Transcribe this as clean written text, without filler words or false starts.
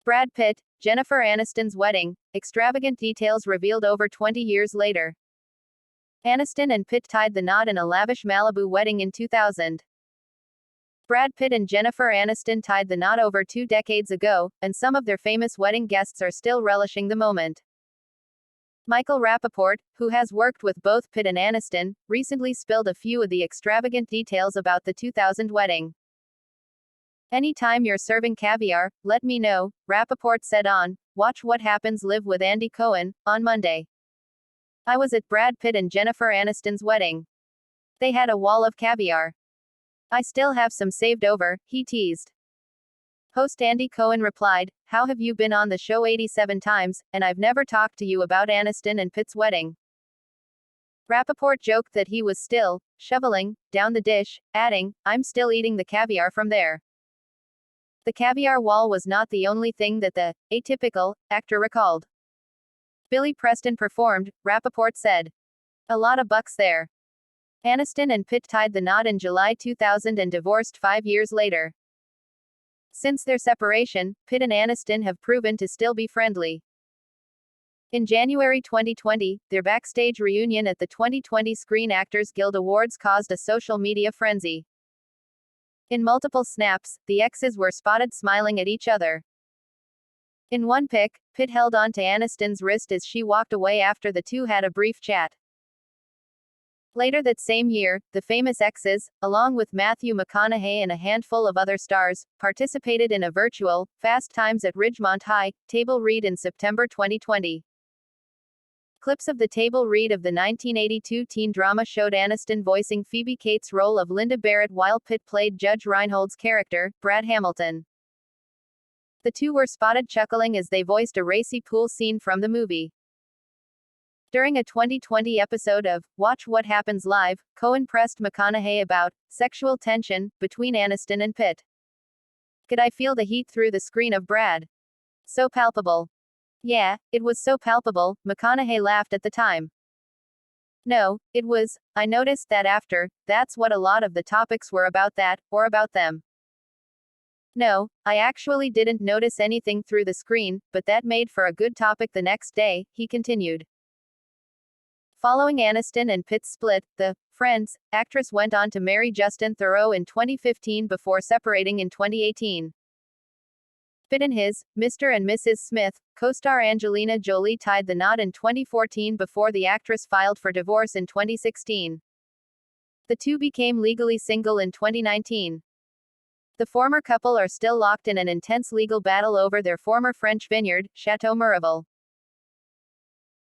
Brad Pitt, Jennifer Aniston's wedding, extravagant details revealed over 20 years later. Aniston and Pitt tied the knot in a lavish Malibu wedding in 2000. Brad Pitt and Jennifer Aniston tied the knot over 2 decades ago, and some of their famous wedding guests are still relishing the moment. Michael Rapaport, who has worked with both Pitt and Aniston, recently spilled a few of the extravagant details about the 2000 wedding. "Anytime you're serving caviar, let me know," Rapaport said on Watch What Happens Live with Andy Cohen on Monday. "I was at Brad Pitt and Jennifer Aniston's wedding. They had a wall of caviar. I still have some saved over," he teased. Host Andy Cohen replied, "How have you been on the show 87 times, and I've never talked to you about Aniston and Pitt's wedding?" Rapaport joked that he was still shoveling down the dish, adding, "I'm still eating the caviar from there." The caviar wall was not the only thing that the atypical actor recalled. Billy Preston performed, Rapaport said. "A lot of bucks there." Aniston and Pitt tied the knot in July 2000 and divorced 5 years later. Since their separation, Pitt and Aniston have proven to still be friendly. In January 2020, their backstage reunion at the 2020 Screen Actors Guild Awards caused a social media frenzy. In multiple snaps, the exes were spotted smiling at each other. In one pic, Pitt held on to Aniston's wrist as she walked away after the two had a brief chat. Later that same year, the famous exes, along with Matthew McConaughey and a handful of other stars, participated in a virtual Fast Times at Ridgemont High table read in September 2020. Clips of the table read of the 1982 teen drama showed Aniston voicing Phoebe Cates' role of Linda Barrett while Pitt played Judge Reinhold's character, Brad Hamilton. The two were spotted chuckling as they voiced a racy pool scene from the movie. During a 2020 episode of Watch What Happens Live, Cohen pressed McConaughey about sexual tension between Aniston and Pitt. "Could I feel the heat through the screen of Brad? So palpable." "Yeah, it was so palpable," McConaughey laughed at the time. "No, it was. I noticed that after. That's what a lot of the topics were about that, or about them." "No, I actually didn't notice anything through the screen, but that made for a good topic the next day," he continued. Following Aniston and Pitt's split, the Friends actress went on to marry Justin Theroux in 2015 before separating in 2018. Pitt and his Mr. and Mrs. Smith co-star Angelina Jolie tied the knot in 2014 before the actress filed for divorce in 2016. The two became legally single in 2019. The former couple are still locked in an intense legal battle over their former French vineyard, Chateau Miraval.